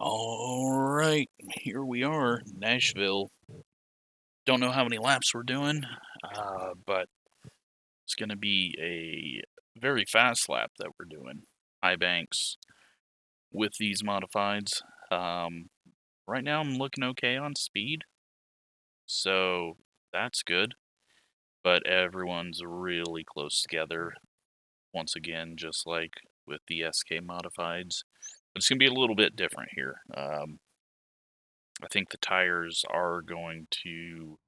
All right, here we are, Nashville. Don't know how many laps we're doing, but it's going to be a very fast lap that we're doing. High banks with these modifieds. Right now I'm looking okay on speed, so that's good. But everyone's really close together. Once again, just like with the SK modifieds. But it's going to be a little bit different here. I think the tires are going to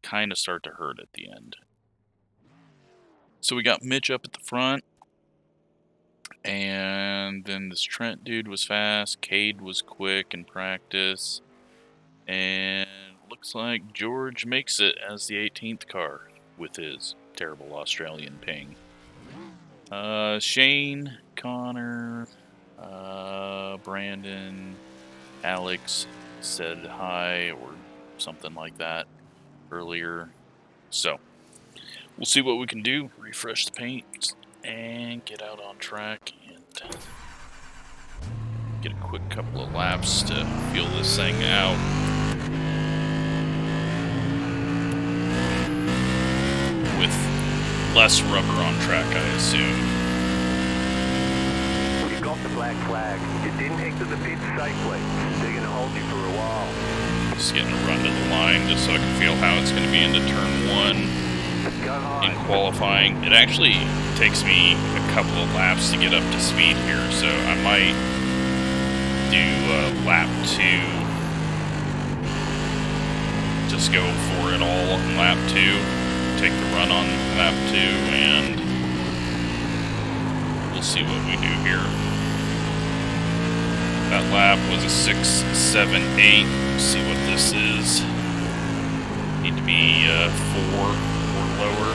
kind of start to hurt at the end. So we got Mitch up at the front, and then this Trent dude was fast, Cade was quick in practice, and looks like George makes it as the 18th car with his terrible Australian ping. Shane, Connor, Brandon, Alex said hi or something like that earlier. So we'll see what we can do. Refresh the paint and get out on track and get a quick couple of laps to feel this thing out. With less rubber on track, I assume. You got the black flag. You didn't exit the pit safely. They're going to hold you for a while. Just getting a run to the line just so I can feel how it's going to be into turn 1 in qualifying. It actually takes me a couple of laps to get up to speed here, so I might do lap 2. Just go for it all on lap 2. Take the run on lap 2, and we'll see what we do here. That lap was a 6.78. See what this is. Need to be 4 or lower.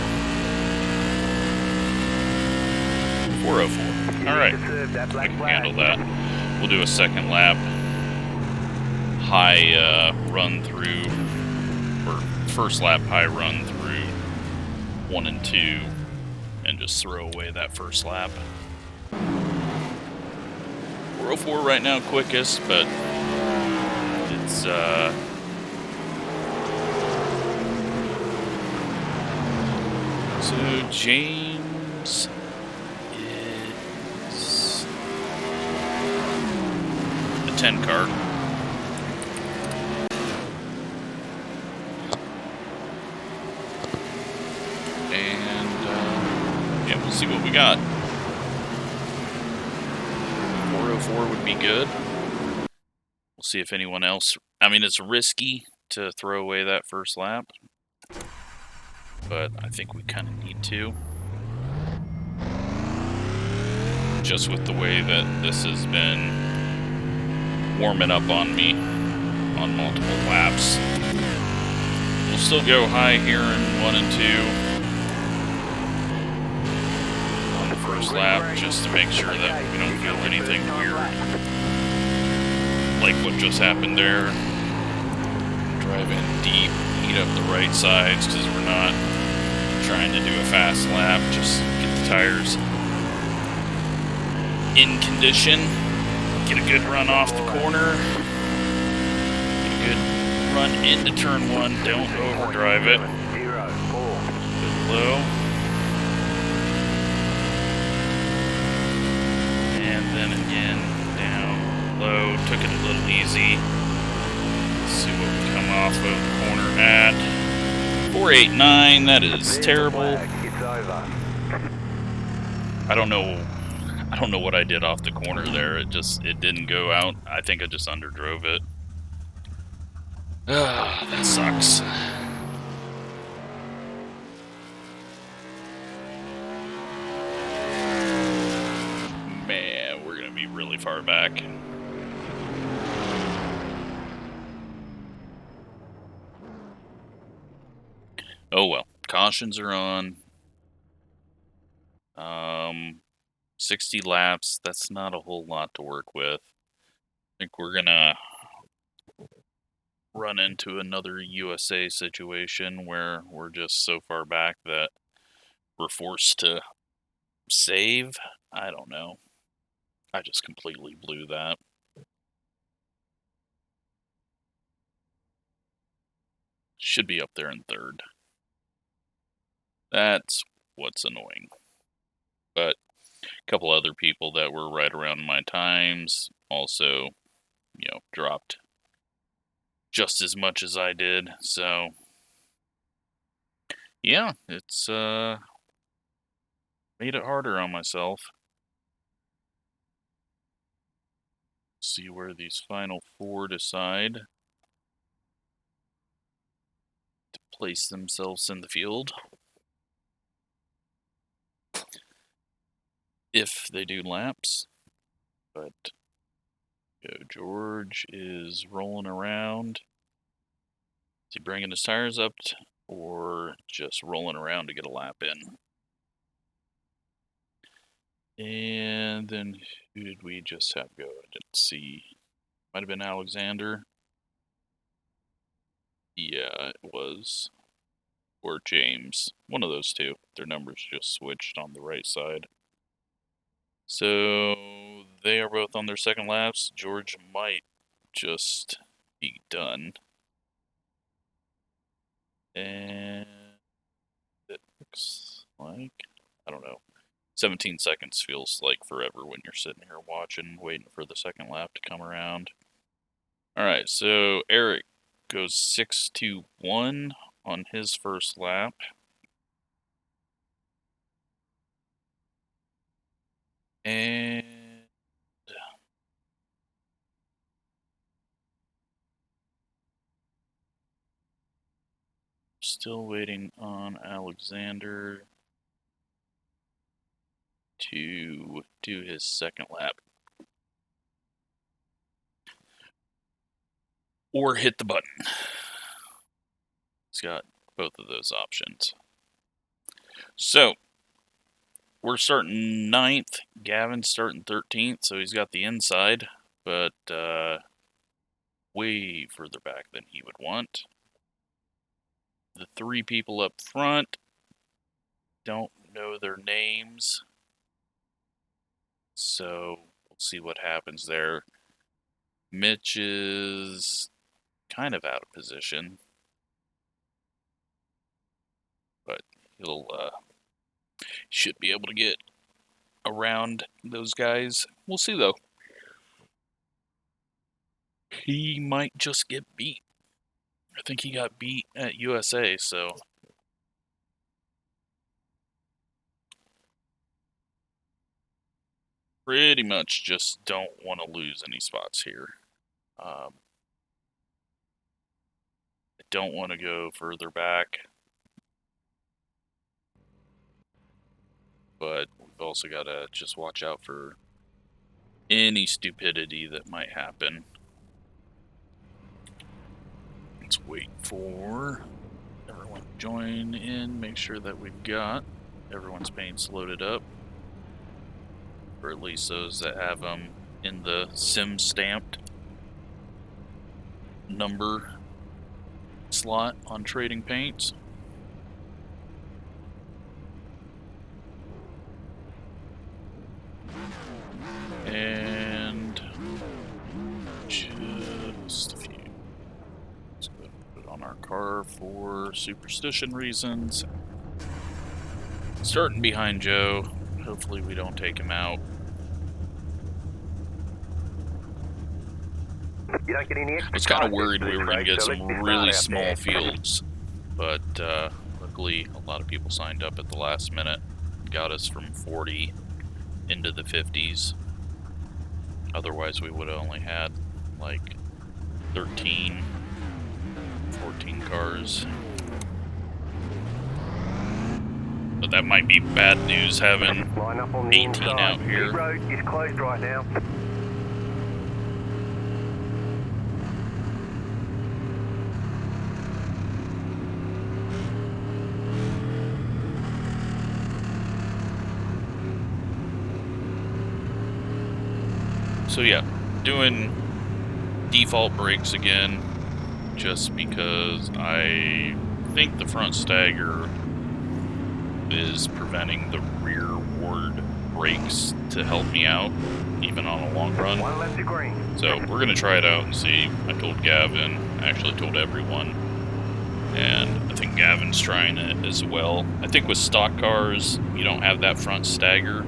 4:04. All right, I can handle that. We'll do a second lap. High run through, or first lap high run through 1 and 2, and just throw away that first lap. 4:04 right now, quickest, but it's so James is the 10 car. And yeah, we'll see what we got. 4:04 would be good. We'll see if anyone else... I mean, it's risky to throw away that first lap, but I think we kind of need to. Just with the way that this has been warming up on me on multiple laps. We'll still go high here in 1 and 2 on the first lap, just to make sure that we don't feel anything weird like what just happened there. Drive in deep, heat up the right sides, because we're not trying to do a fast lap, just get the tires in condition, get a good run off the corner, get a good run into turn 1, don't overdrive it, good low, and then again down low, took it a little easy. Let's see what we come off of the corner at. 4.89, that is terrible. I don't know what I did off the corner there. It didn't go out. I think I just underdrove it. Ah, that sucks. Man, we're gonna be really far back. Oh well, cautions are on. 60 laps, that's not a whole lot to work with. I think we're gonna run into another USA situation where we're just so far back that we're forced to save. I don't know. I just completely blew that. Should be up there in third. That's what's annoying. But a couple other people that were right around my times also, dropped just as much as I did. So, yeah, it's made it harder on myself. See where these final four decide to place themselves in the field. If they do laps. But George is rolling around. Is he bringing his tires up or just rolling around to get a lap in? And then who did we just have go? I didn't see. Might have been Alexander. Yeah, it was. Or James. One of those two. Their numbers just switched on the right side. So they are both on their second laps. George might just be done. And it looks like, I don't know, 17 seconds feels like forever when you're sitting here watching, waiting for the second lap to come around. Alright, so Eric goes 6-2-1 on his first lap. And still waiting on Alexander to do his second lap. Or hit the button. He's got both of those options. So, we're starting 9th. Gavin's starting 13th, so he's got the inside, but way further back than he would want. The three people up front, don't know their names, so we'll see what happens there. Mitch is kind of out of position, but he'll should be able to get around those guys. We'll see, though. He might just get beat. I think he got beat at USA, so pretty much just don't want to lose any spots here. I don't want to go further back, but we've also got to just watch out for any stupidity that might happen. Let's wait for everyone to join in, make sure that we've got everyone's paints loaded up, or at least those that have them in the sim stamped number slot on trading paints. And just a few. Let's go put it on our car for superstition reasons. Starting behind Joe. Hopefully we don't take him out. You don't get any extra. I was kind of worried we were going to get some really small fields, but luckily a lot of people signed up at the last minute. Got us from 40 into the 50s. Otherwise we would have only had like 13, 14 cars. But that might be bad news having 18 out here. The road is closed right now. So yeah, doing default brakes again, just because I think the front stagger is preventing the rearward brakes to help me out, even on a long run. One left to green. So we're going to try it out and see. I told Gavin, actually told everyone, And I think Gavin's trying it as well. I think with stock cars, you don't have that front stagger,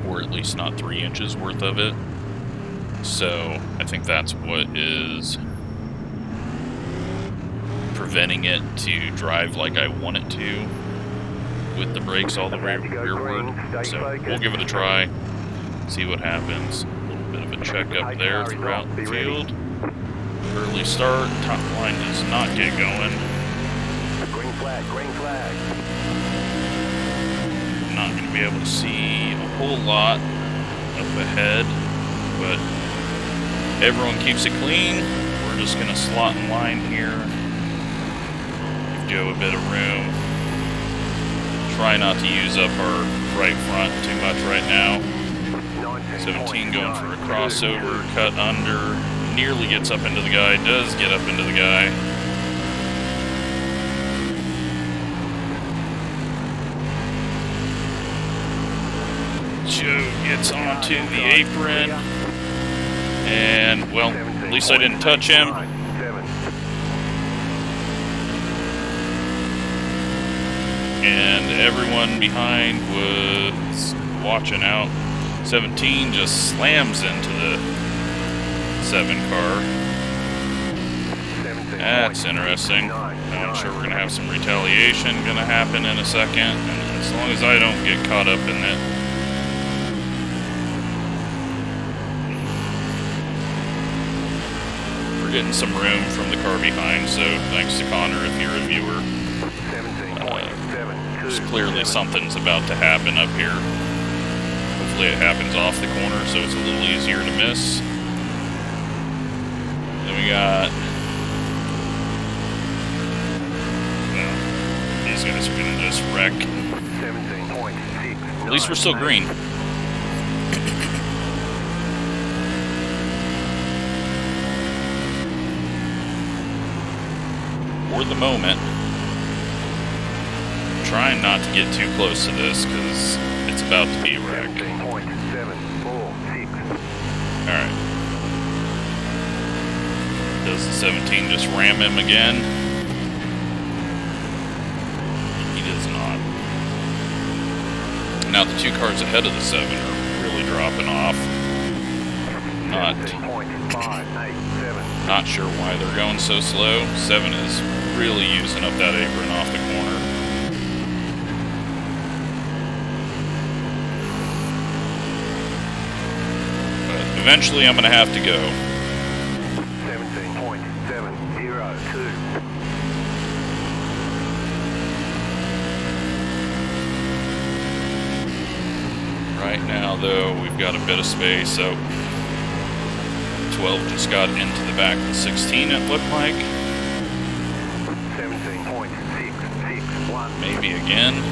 or at least not 3 inches worth of it. So I think that's what is preventing it to drive like I want it to, with the brakes all the way rearward. So we'll give it a try, see what happens. A little bit of a check up there throughout the field. Early start, top line does not get going. Green flag, green flag. Not going to be able to see a whole lot up ahead, but everyone keeps it clean. We're just going to slot in line here. Give Joe a bit of room. Try not to use up our right front too much right now. 17 going for a crossover, cut under, nearly gets up into the guy, does get up into the guy. Joe gets onto the apron, and, well, at least I didn't touch him. And everyone behind was watching out. 17 just slams into the 7 car. That's interesting. I'm sure we're going to have some retaliation going to happen in a second, and as long as I don't get caught up in it. We're getting some room from the car behind, so thanks to Connor if you're a viewer. There's clearly something's about to happen up here. Hopefully it happens off the corner so it's a little easier to miss. Then we got... well, these guys are going to just wreck. 17.6. At least we're still green. For the moment. Trying not to get too close to this because it's about to be a wreck. 17.746. Alright. Does the 17 just ram him again? He does not. Now the 2 cars ahead of the 7 are really dropping off. Not sure why they're going so slow. 7 is really using up that apron off the corner. Eventually, I'm going to have to go. 17.702. Right now, though, we've got a bit of space, so 12 just got into the back of the 16, it looked like. 17.661. Maybe again.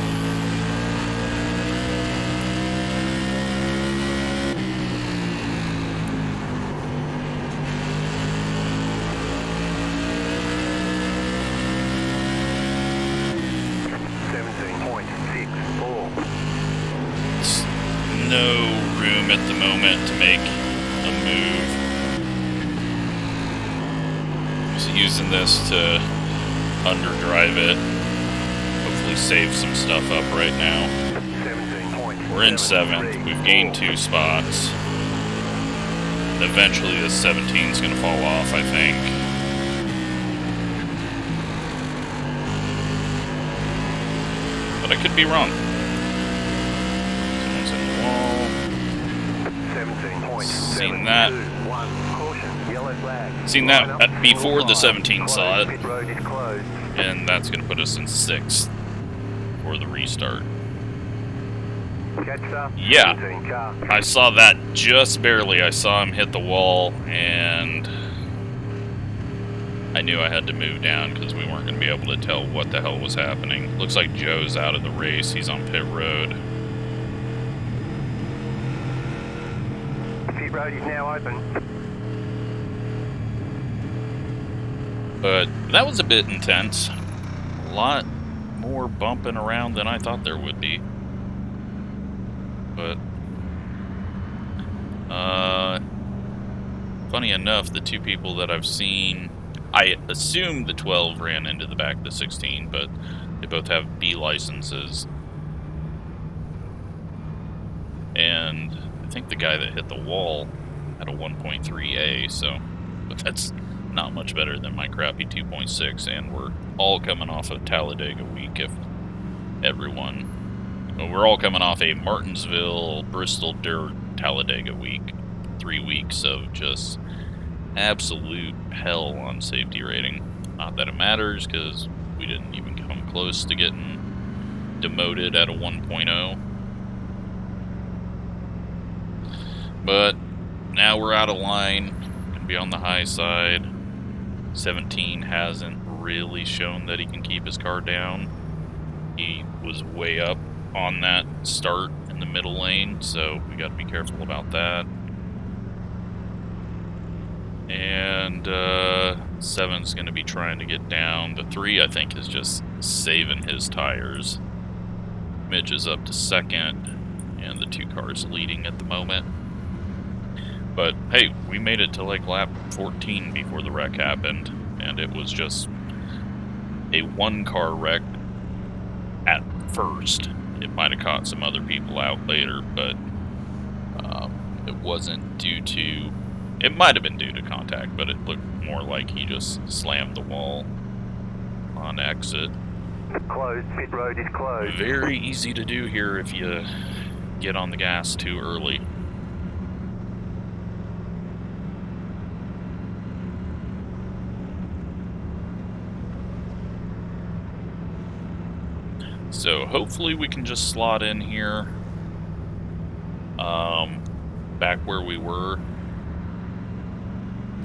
No room at the moment to make a move. Just using this to underdrive it. Hopefully save some stuff up right now. We're in 7th. We've gained 2 spots. Eventually this 17 is going to fall off, I think. But I could be wrong. Seen that. Seen that before the 17 saw it. And that's going to put us in 6th for the restart. Yeah, I saw that just barely. I saw him hit the wall, and I knew I had to move down because we weren't going to be able to tell what the hell was happening. Looks like Joe's out of the race. He's on pit road. Road is now open. But that was a bit intense. A lot more bumping around than I thought there would be. But funny enough, the 2 people that I've seen I assume the 12 ran into the back of the 16, but they both have B licenses. And I think the guy that hit the wall had a 1.3A, so but that's not much better than my crappy 2.6, and we're all coming off a Talladega week if everyone... Well, we're all coming off a Martinsville, Bristol, Dirt, Talladega week. 3 weeks of just absolute hell on safety rating. Not that it matters, because we didn't even come close to getting demoted at a 1.0. But now we're out of line, gonna be on the high side. 17 hasn't really shown that he can keep his car down. He was way up on that start in the middle lane, so we got to be careful about that. And 7's going to be trying to get down. The 3, I think, is just saving his tires. Mitch is up to second, and the 2 cars leading at the moment. But hey, we made it to like lap 14 before the wreck happened, and it was just a 1-car wreck at first. It might have caught some other people out later, but it wasn't due to... It might have been due to contact, but it looked more like he just slammed the wall on exit. Closed. Pit road is closed. Very easy to do here if you get on the gas too early. So hopefully we can just slot in here, back where we were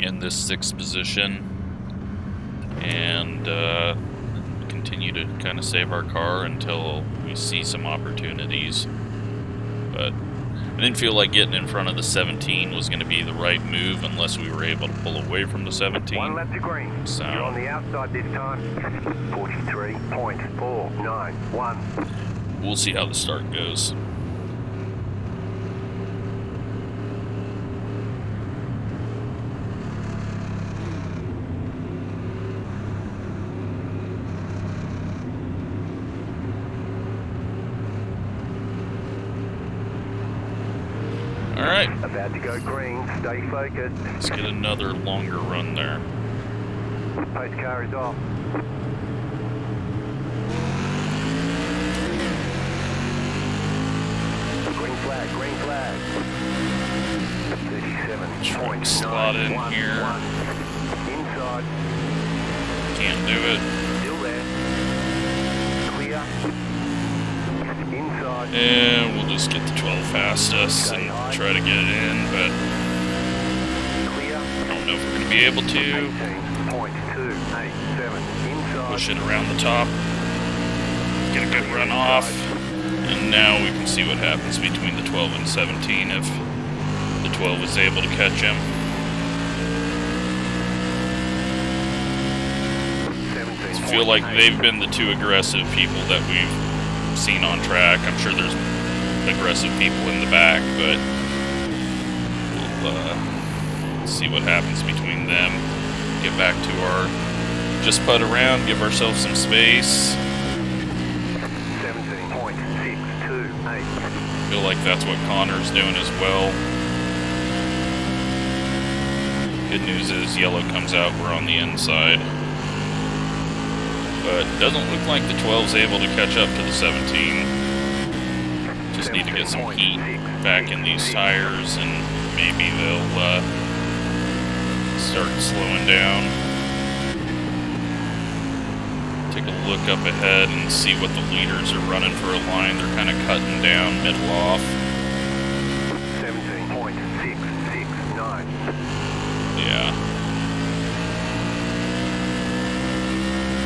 in this 6th position, and continue to kind of save our car until we see some opportunities. But I didn't feel like getting in front of the 17 was going to be the right move unless we were able to pull away from the 17. 1 lap to green. So you're on the outside this time. 43.491. We'll see how the start goes. Alright. About to go green. Stay focused. Let's get another longer run there. Post car is off. Green flag, green flag. 37.911. Slot in here. Inside. Can't do it. Still there. Clear. Inside. And we'll just get the 12 past us and try to get it in, but Clear. I don't know if we're going to be able to. 18.287. Inside. Push it around the top. Get a good run off. And now we can see what happens between the 12 and 17 if the 12 is able to catch him. I feel like they've been the 2 aggressive people that we've seen on track. I'm sure there's aggressive people in the back, but we'll see what happens between them. Get back to our... Just putt around, give ourselves some space. 17.628. Feel like that's what Connor's doing as well. Good news is yellow comes out, we're on the inside. But it doesn't look like the 12's able to catch up to the 17. Just need to get some heat back in these tires and maybe they'll start slowing down. Take a look up ahead and see what the leaders are running for a line. They're kind of cutting down, middle off. 17.669. Yeah.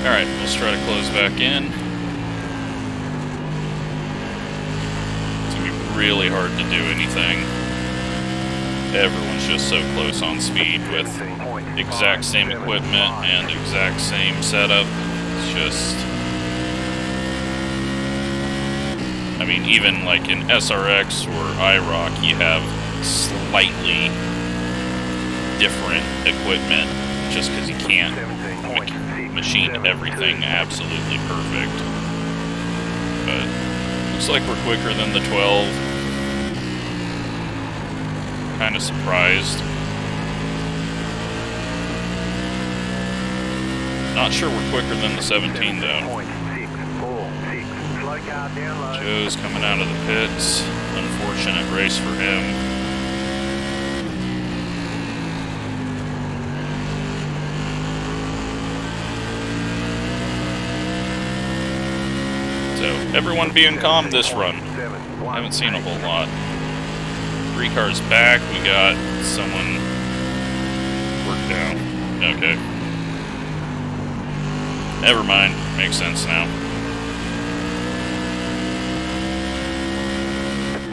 Alright, let's try to close back in. It's going to be really hard to do anything. Everyone's just so close on speed with exact same equipment and exact same setup. It's just... I mean, even like in SRX or iRock, you have slightly different equipment just because you can't machine everything absolutely perfect. But looks like we're quicker than the 12. Kind of surprised. Not sure we're quicker than the 17 though. Joe's coming out of the pits. Unfortunate race for him. So, everyone being calm this run. Haven't seen a whole lot. 3 cars back, we got someone worked down. Okay. Never mind. Makes sense now.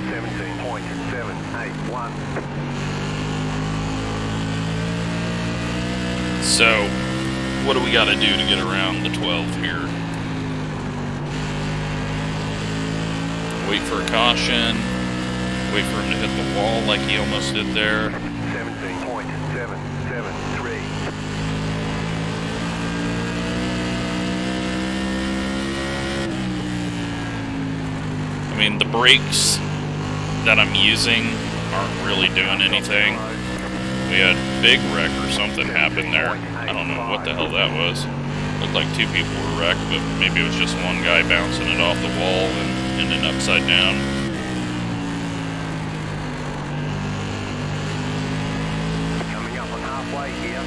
17.781. So, what do we got to do to get around the 12 here? Wait for a caution. Wait for him to hit the wall like he almost did there. 17.773. I mean, the brakes that I'm using aren't really doing anything. We had a big wreck or something happen there. I don't know what the hell that was. Looked like 2 people were wrecked, but maybe it was just one guy bouncing it off the wall and ending upside down. Coming up on halfway here.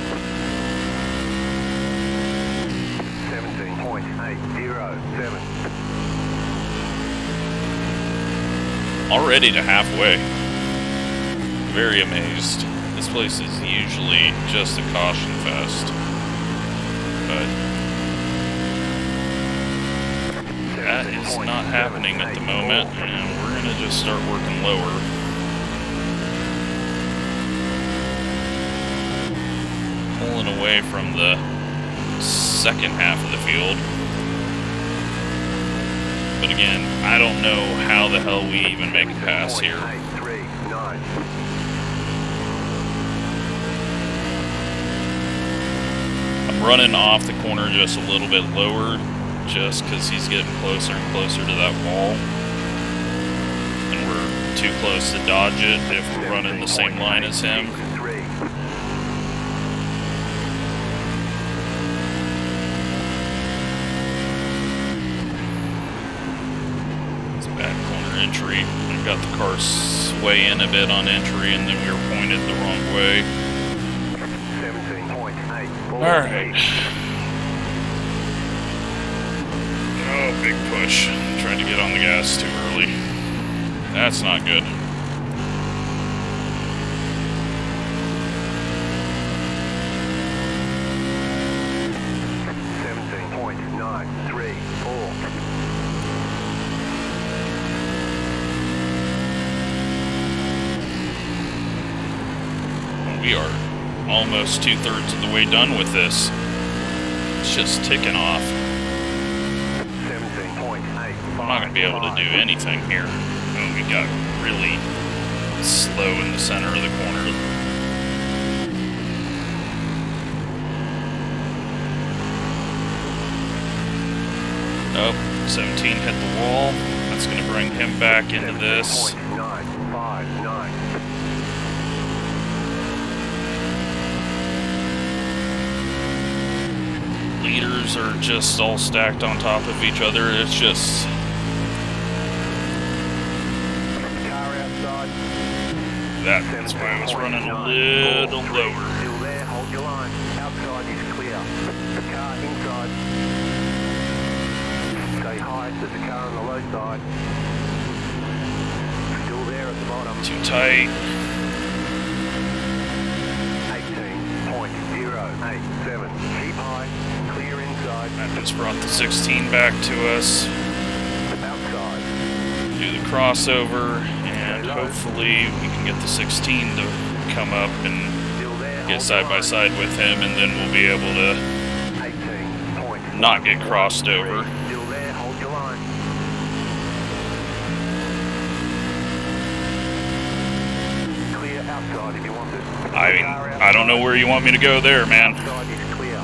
17.807. Already to halfway. Very amazed. This place is usually just a caution fest. But that is not happening at the moment, and we're going to just start working lower. Pulling away from the second half of the field. But again, I don't know how the hell we even make a pass here. I'm running off the corner just a little bit lower, just because he's getting closer and closer to that wall. And we're too close to dodge it if we're running the same line as him. Entry. I got the car sway in a bit on entry, and then we were pointed the wrong way. 17.8. Alright. Oh, big push. Tried to get on the gas too early. That's not good. We are almost 2/3 of the way done with this. It's just ticking off. 17.8. I'm not going to be able to do anything here. Oh, we got really slow in the center of the corner. Nope, 17 hit the wall. That's going to bring him back into this. 959. Leaders are just all stacked on top of each other. It's just... Car outside. That's why I was running a little lower. Still there, hold your line. Outside is clear. The car inside. Stay high, there's a car on the low side. Still there at the bottom. Too tight. 18.087. Keep high. Clear inside. That just brought the 16 back to us. Outside. Do the crossover, and hopefully we can get the 16 to come up and get side by side with him, and then we'll be able to not get crossed over. Still there, hold your line. Clear outside if you want it. I I don't know where you want me to go there, man. Outside is clear.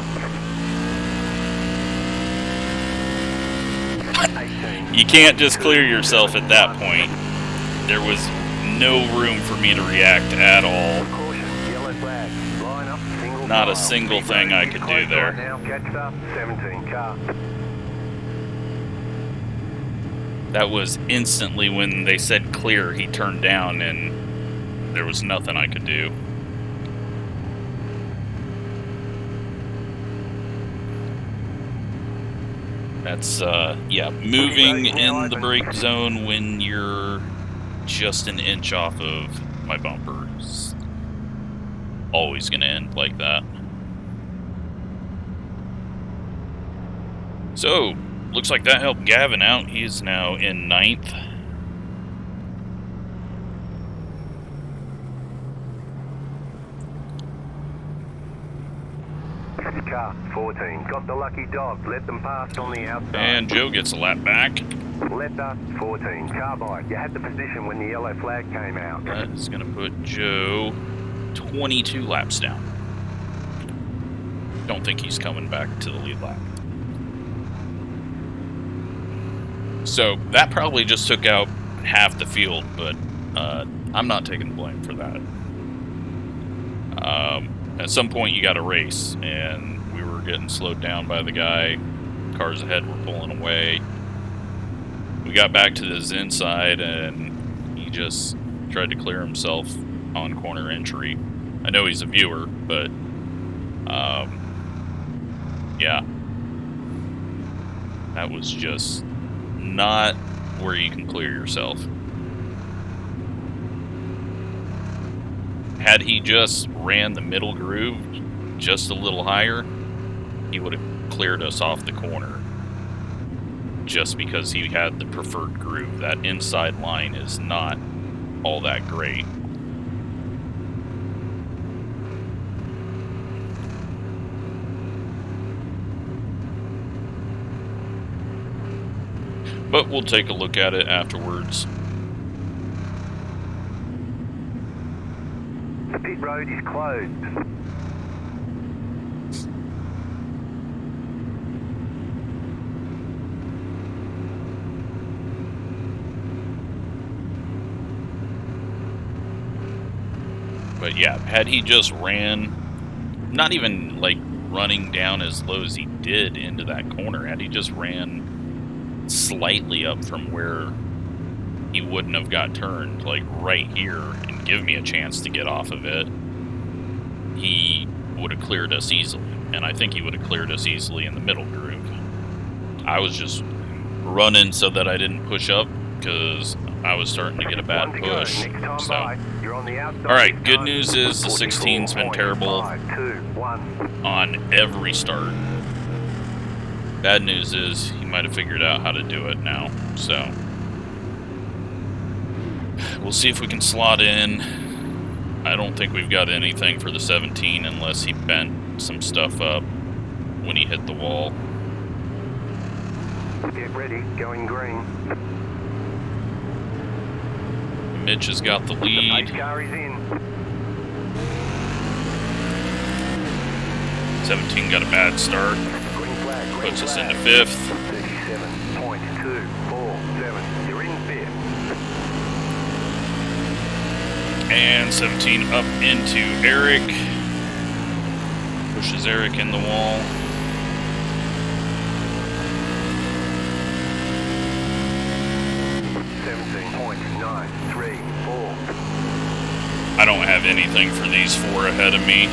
18. You can't just clear yourself at that point. There was no room for me to react at all. Caution, yellow flag. Line up, single Not a file. single thing I could do there. Now catch up, 17 car. That was instantly when they said clear, he turned down and there was nothing I could do. That's, yeah, moving in the brake zone when you're just an inch off of my bumper is always going to end like that. So, looks like that helped Gavin out. He is now in 9th. Car 14. Got the lucky dog. Let them pass on the outside. And Joe gets a lap back. Letter 14. Carbide. You had the position when the yellow flag came out. That is going to put Joe 22 laps down. Don't think he's coming back to the lead lap. So that probably just took out half the field, but I'm not taking the blame for that. At some point you got to race, and we were getting slowed down by the guy. Cars ahead were pulling away. We got back to his inside, and he just tried to clear himself on corner entry. I know he's a viewer, but yeah, that was just not where you can clear yourself. Had he just ran the middle groove just a little higher, he would have cleared us off the corner. Just because he had the preferred groove. That inside line is not all that great. But we'll take a look at it afterwards. The pit road is closed. But yeah, had he just ran, not even like running down as low as he did into that corner, had he just ran slightly up from where he wouldn't have got turned, like right here, and give me a chance to get off of it, he would have cleared us easily. And I think he would have cleared us easily in the middle groove. I was just running so that I didn't push up, because I was starting to get a bad push. So, alright, good news is the 16's been terrible on every start. Bad news is he might have figured out how to do it now. So, we'll see if we can slot in. I don't think we've got anything for the 17 unless he bent some stuff up when he hit the wall. Get ready, going green. Mitch has got the lead. Car is in. 17 got a bad start. Green flag, green Puts us flag. into 5th. 37.247. You're in 5th. And 17 up into Eric. Pushes Eric in the wall. I don't have anything for these four ahead of me.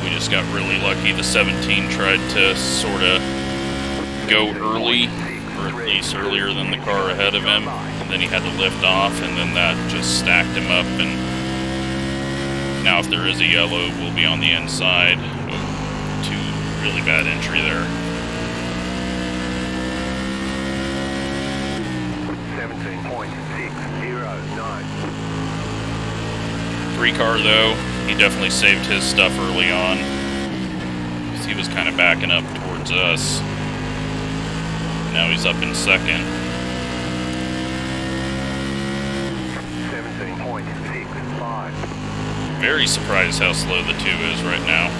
We just got really lucky. The 17 tried to sort of go early, or at least earlier than the car ahead of him, and then he had to lift off, and then that just stacked him up. And now if there is a yellow, we'll be on the inside. Oh, two really bad entry there. 17.609. 3-car though, he definitely saved his stuff early on, because he was kind of backing up towards us. Now he's up in 2nd. Very surprised how slow the 2 is right now.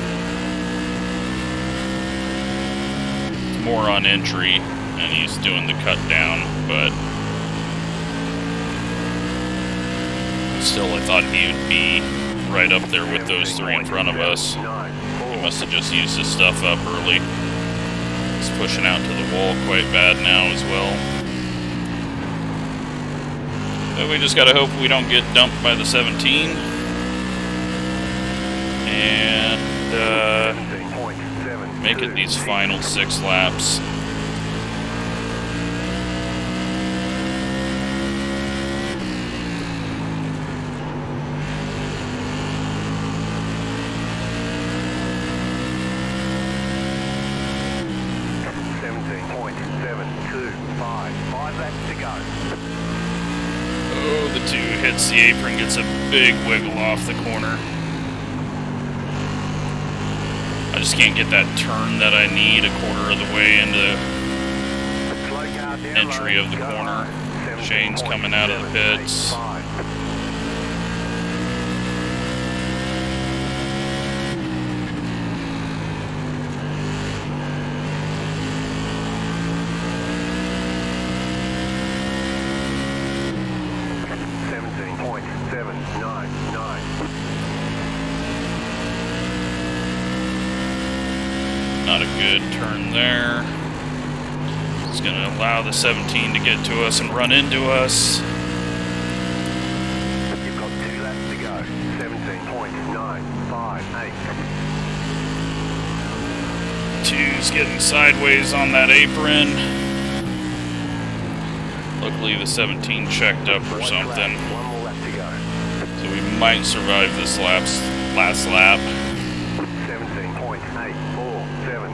It's more on entry, and he's doing the cut down, but still, I thought he would be right up there with those 3 in front of us. He must have just used his stuff up early. He's pushing out to the wall quite bad now as well. But we just gotta hope we don't get dumped by the 17. And make it these final 6 laps. Oh, the 2 hits the apron, gets a big wiggle off the corner. I just can't get that turn that I need a quarter of the way into the entry of the corner. Shane's coming out of the pits. Not a good turn there. It's going to allow the 17 to get to us and run into us. You've got 2 laps to go. 17.958. 2's getting sideways on that apron. Luckily the 17 checked up or something. 1 more lap to go. So we might survive this last lap. 17.847.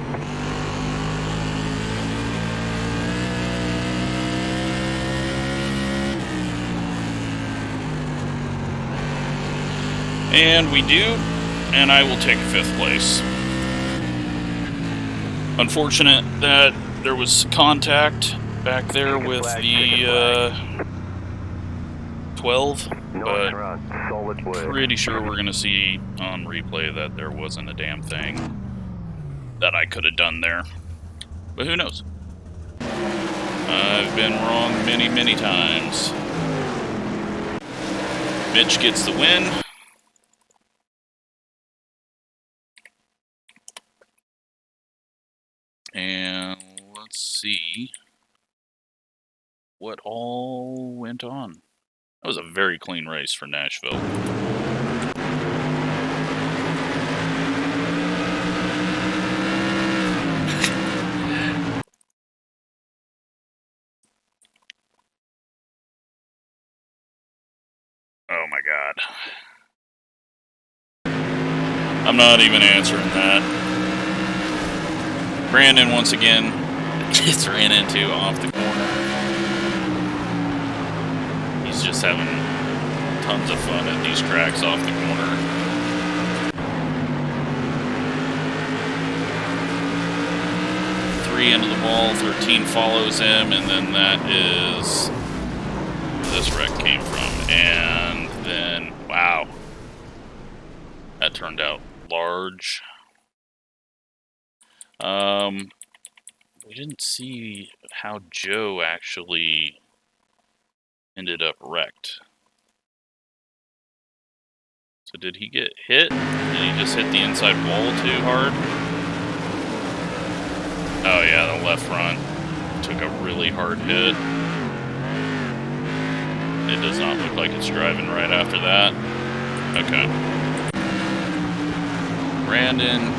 And we do, and I will take 5th place. Unfortunate that there was contact back there with the 12, but pretty sure we're going to see on replay that there wasn't a damn thing that I could have done there. But who knows? I've been wrong many, many times. Mitch gets the win. And let's see what all went on. That was a very clean race for Nashville. Oh my God. I'm not even answering that. Brandon, once again, gets ran into off the corner. He's just having tons of fun at these tracks off the corner. Three into the wall, 13 follows him, and then that is where this wreck came from. And then, wow, that turned out large. We didn't see how Joe actually ended up wrecked. So did he get hit? Did he just hit the inside wall too hard? Oh yeah, the left front took a really hard hit. It does not look like it's driving right after that. Okay. Brandon.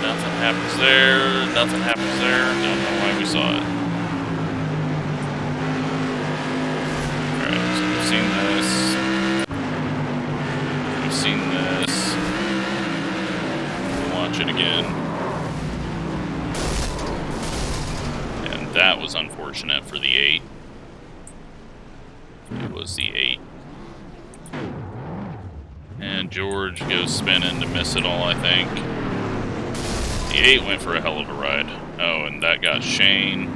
Nothing happens there. Nothing happens there. Don't know why we saw it. Alright, so we've seen this. We've seen this. We'll watch it again. And that was unfortunate for the 8. It was the 8. And George goes spinning to miss it all, I think. The 8 went for a hell of a ride. Oh, and that got Shane.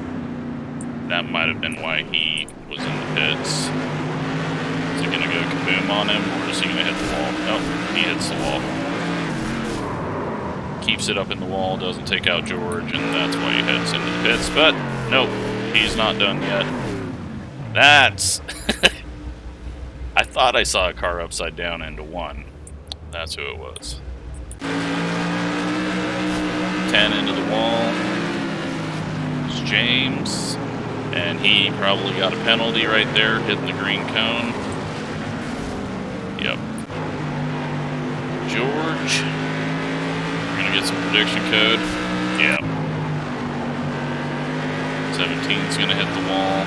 That might have been why he was in the pits. Is it gonna go kaboom on him, or is he going to hit the wall? Nope, he hits the wall. Keeps it up in the wall, doesn't take out George, and that's why he heads into the pits. But, nope, he's not done yet. That's... I thought I saw a car upside down into one. That's who it was. 10 into the wall. It's James. And he probably got a penalty right there, hitting the green cone. Yep. George. We're going to get some prediction code. Yep. 17's going to hit the wall.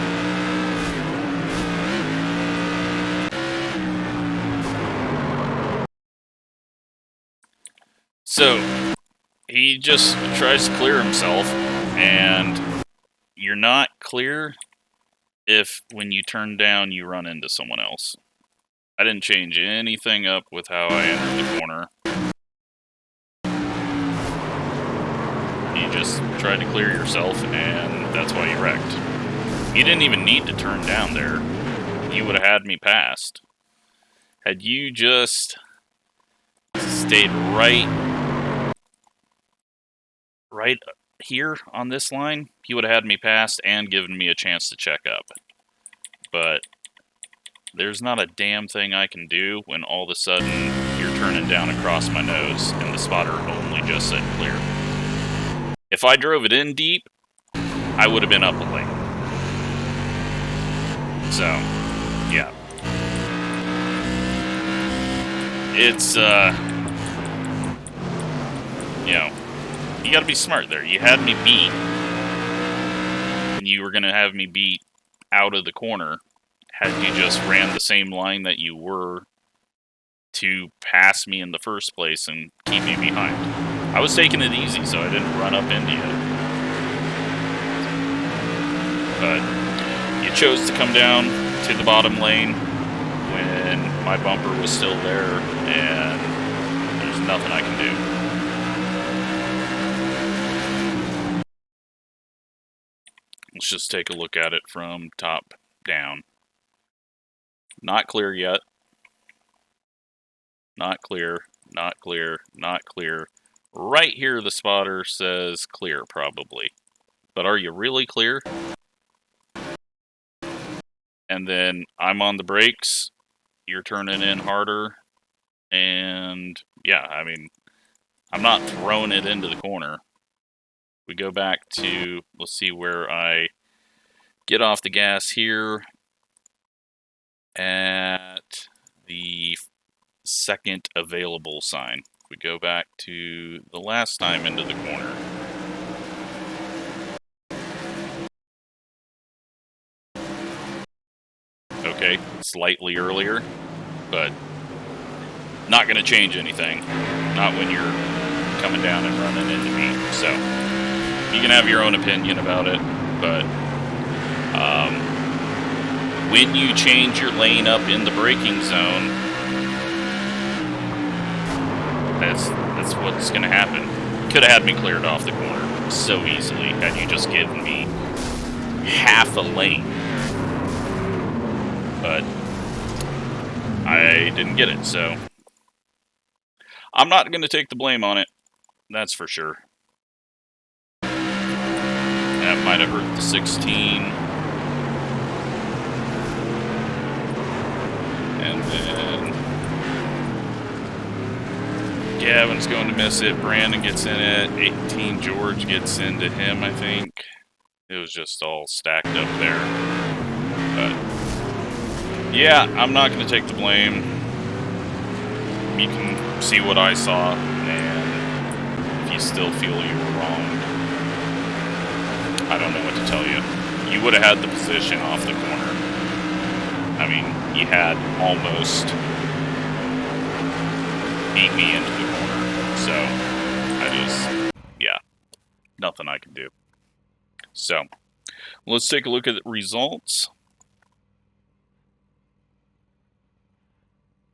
So, he just tries to clear himself, and you're not clear if when you turn down you run into someone else. I didn't change anything up with how I entered the corner. You just tried to clear yourself, and that's why you wrecked. You didn't even need to turn down there. You would have had me passed. Had you just stayed right here on this line, he would have had me passed and given me a chance to check up. But there's not a damn thing I can do when all of a sudden you're turning down across my nose and the spotter only just said clear. If I drove it in deep, I would have been up a lane. So, yeah. It's, you know, you gotta be smart there. You had me beat, and you were gonna have me beat out of the corner had you just ran the same line that you were to pass me in the first place and keep me behind. I was taking it easy, so I didn't run up into you. But you chose to come down to the bottom lane when my bumper was still there, and there's nothing I can do. Let's just take a look at it from top down. Not clear yet. Not clear, not clear, not clear. Right here the spotter says clear, probably. But are you really clear? And then I'm on the brakes, you're turning in harder, and yeah, I mean, I'm not throwing it into the corner. We go back to, let's see where I get off the gas here at the second available sign. We go back to the last time into the corner. Okay, slightly earlier, but not going to change anything. Not when you're coming down and running into me. So, you can have your own opinion about it, but when you change your lane up in the braking zone, that's what's going to happen. You could have had me cleared off the corner so easily had you just given me half a lane. But I didn't get it, so I'm not going to take the blame on it. That's for sure. That might have hurt the 16. And then Gavin's going to miss it. Brandon gets in it. 18, George gets into him, I think. It was just all stacked up there. But yeah, I'm not going to take the blame. You can see what I saw, and if you still feel you were wrong, I don't know what to tell you. You would have had the position off the corner. I mean, you had almost beat me into the corner. So, yeah, nothing I can do. So, let's take a look at the results.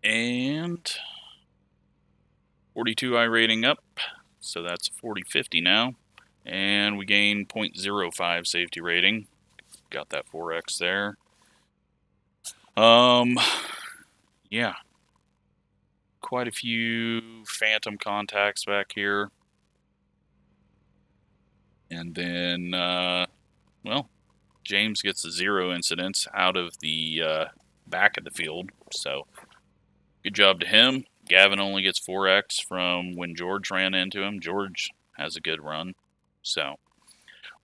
And 42 iRating up, so that's 40/50 now. And we gain 0.05 safety rating. Got that 4x there. yeah, quite a few phantom contacts back here. And then, well, James gets 0 incidents out of the back of the field. So, good job to him. Gavin only gets 4x from when George ran into him. George has a good run. So,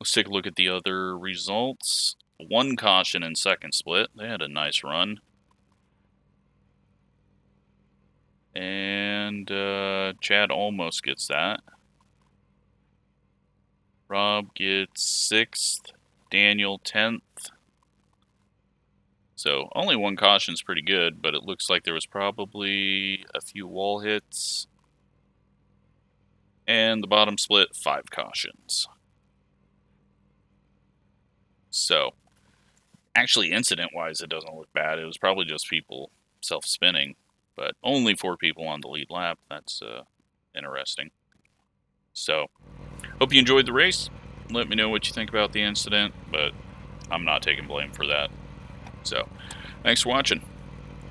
let's take a look at the other results. 1 caution in second split. They had a nice run. And Chad almost gets that. Rob gets 6th. Daniel 10th. So only 1 caution is pretty good, but it looks like there was probably a few wall hits. And the bottom split, 5 cautions. So, actually incident-wise, it doesn't look bad. It was probably just people self-spinning, but only 4 people on the lead lap. That's interesting. So, hope you enjoyed the race. Let me know what you think about the incident, but I'm not taking blame for that. So, thanks for watching.